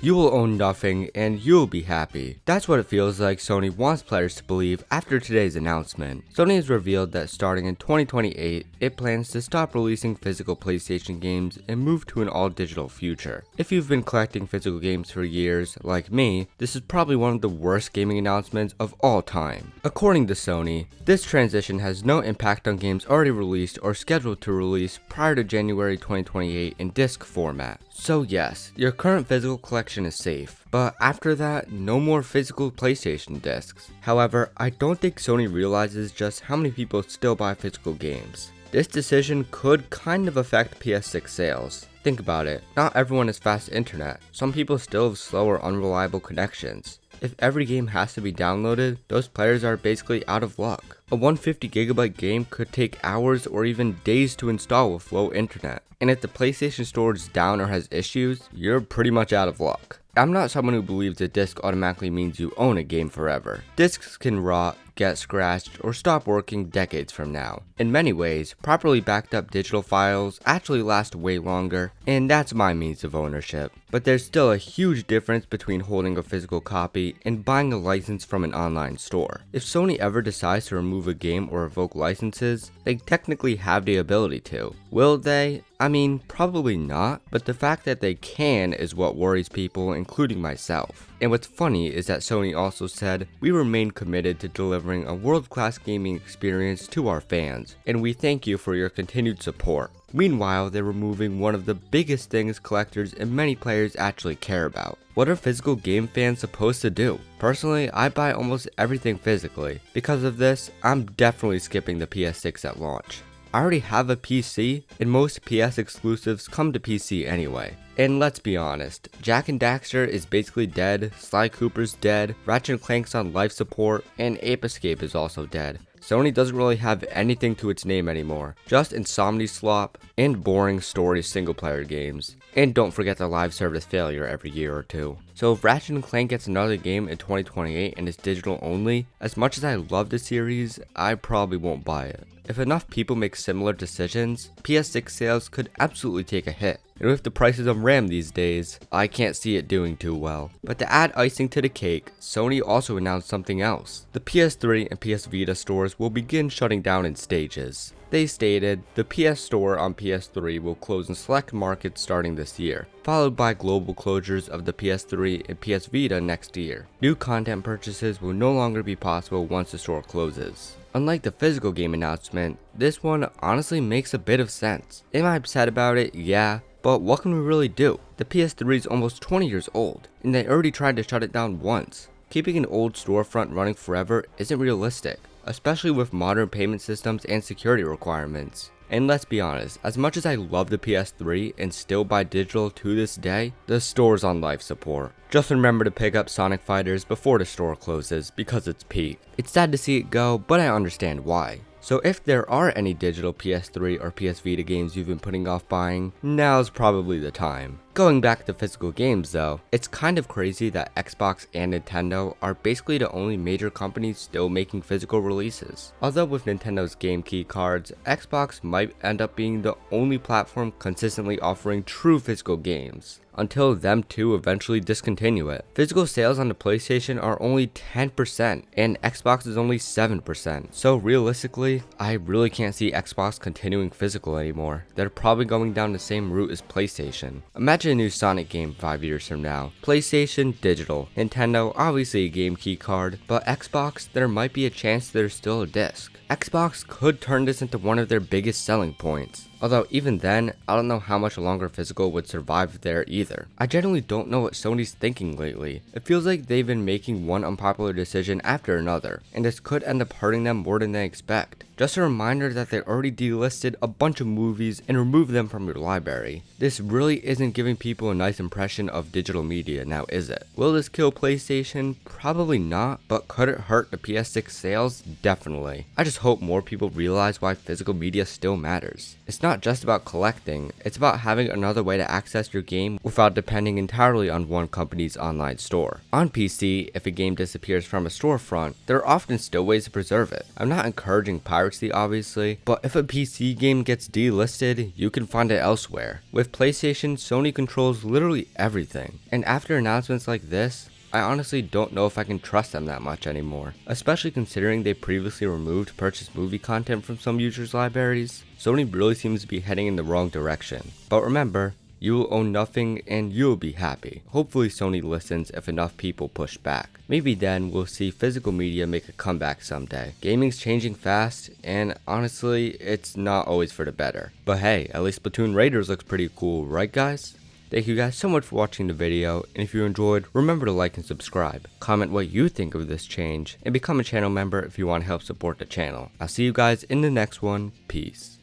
You will own nothing and you'll be happy. That's what it feels like Sony wants players to believe after today's announcement. Sony has revealed that starting in 2028, it plans to stop releasing physical PlayStation games and move to an all-digital future. If you've been collecting physical games for years, like me, this is probably one of the worst gaming announcements of all time. According to Sony, this transition has no impact on games already released or scheduled to release prior to January 2028 in disc format. So yes, your current physical collection is safe, but after that, no more physical PlayStation discs. However, I don't think Sony realizes just how many people still buy physical games. This decision could kind of affect PS6 sales. Think about it, not everyone has fast internet. Some people still have slow or unreliable connections. If every game has to be downloaded, those players are basically out of luck. A 150GB game could take hours or even days to install with low internet. And if the PlayStation Store is down or has issues, you're pretty much out of luck. I'm not someone who believes a disc automatically means you own a game forever. Discs can rot, get scratched, or stop working decades from now. In many ways, properly backed up digital files actually last way longer, and that's my means of ownership. But there's still a huge difference between holding a physical copy and buying a license from an online store. If Sony ever decides to remove a game or revoke licenses, they technically have the ability to. Will they? I mean, probably not, but the fact that they can is what worries people, including myself. And what's funny is that Sony also said, "We remain committed to delivering a world-class gaming experience to our fans, and we thank you for your continued support." Meanwhile, they're removing one of the biggest things collectors and many players actually care about. What are physical game fans supposed to do? Personally, I buy almost everything physically. Because of this, I'm definitely skipping the PS6 at launch. I already have a PC, and most PS exclusives come to PC anyway. And let's be honest, Jak and Daxter is basically dead, Sly Cooper's dead, Ratchet & Clank's on life support, and Ape Escape is also dead. Sony doesn't really have anything to its name anymore, just Insomni Slop and boring story single-player games. And don't forget the live service failure every year or two. So if Ratchet & Clank gets another game in 2028 and is digital only, as much as I love the series, I probably won't buy it. If enough people make similar decisions, PS6 sales could absolutely take a hit. And with the prices of RAM these days, I can't see it doing too well. But to add icing to the cake, Sony also announced something else. The PS3 and PS Vita stores will begin shutting down in stages. They stated, the PS Store on PS3 will close in select markets starting this year, followed by global closures of the PS3 and PS Vita next year. New content purchases will no longer be possible once the store closes. Unlike the physical game announcement, this one honestly makes a bit of sense. Am I upset about it? Yeah. But what can we really do? The PS3 is almost 20 years old, and they already tried to shut it down once. Keeping an old storefront running forever isn't realistic, especially with modern payment systems and security requirements. And let's be honest, as much as I love the PS3 and still buy digital to this day, the store's on life support. Just remember to pick up Sonic Fighters before the store closes because it's peak. It's sad to see it go, but I understand why. So if there are any digital PS3 or PS Vita games you've been putting off buying, now's probably the time. Going back to physical games though, it's kind of crazy that Xbox and Nintendo are basically the only major companies still making physical releases. Although with Nintendo's game key cards, Xbox might end up being the only platform consistently offering true physical games, until them too eventually discontinue it. Physical sales on the PlayStation are only 10% and Xbox is only 7%. So realistically, I really can't see Xbox continuing physical anymore. They're probably going down the same route as PlayStation. Imagine a new Sonic game 5 years from now. PlayStation, digital. Nintendo, obviously a game key card, but Xbox, there might be a chance there's still a disc. Xbox could turn this into one of their biggest selling points. Although even then, I don't know how much longer physical would survive there either. I generally don't know what Sony's thinking lately. It feels like they've been making one unpopular decision after another, and this could end up hurting them more than they expect. Just a reminder that they already delisted a bunch of movies and removed them from your library. This really isn't giving people a nice impression of digital media now, is it? Will this kill PlayStation? Probably not, but could it hurt the PS6 sales? Definitely. I just hope more people realize why physical media still matters. It's not just about collecting, it's about having another way to access your game without depending entirely on one company's online store. On PC, if a game disappears from a storefront, there are often still ways to preserve it. I'm not encouraging piracy piracy obviously, but if a PC game gets delisted, you can find it elsewhere. With PlayStation, Sony controls literally everything. And after announcements like this, I honestly don't know if I can trust them that much anymore, especially considering they previously removed purchased movie content from some users' libraries. Sony really seems to be heading in the wrong direction. But remember, you will own nothing and you'll be happy. Hopefully Sony listens if enough people push back. Maybe then we'll see physical media make a comeback someday. Gaming's changing fast, and honestly, it's not always for the better. But hey, at least Splatoon Raiders looks pretty cool, right guys? Thank you guys so much for watching the video, and if you enjoyed, remember to like and subscribe. Comment what you think of this change, and become a channel member if you want to help support the channel. I'll see you guys in the next one. Peace.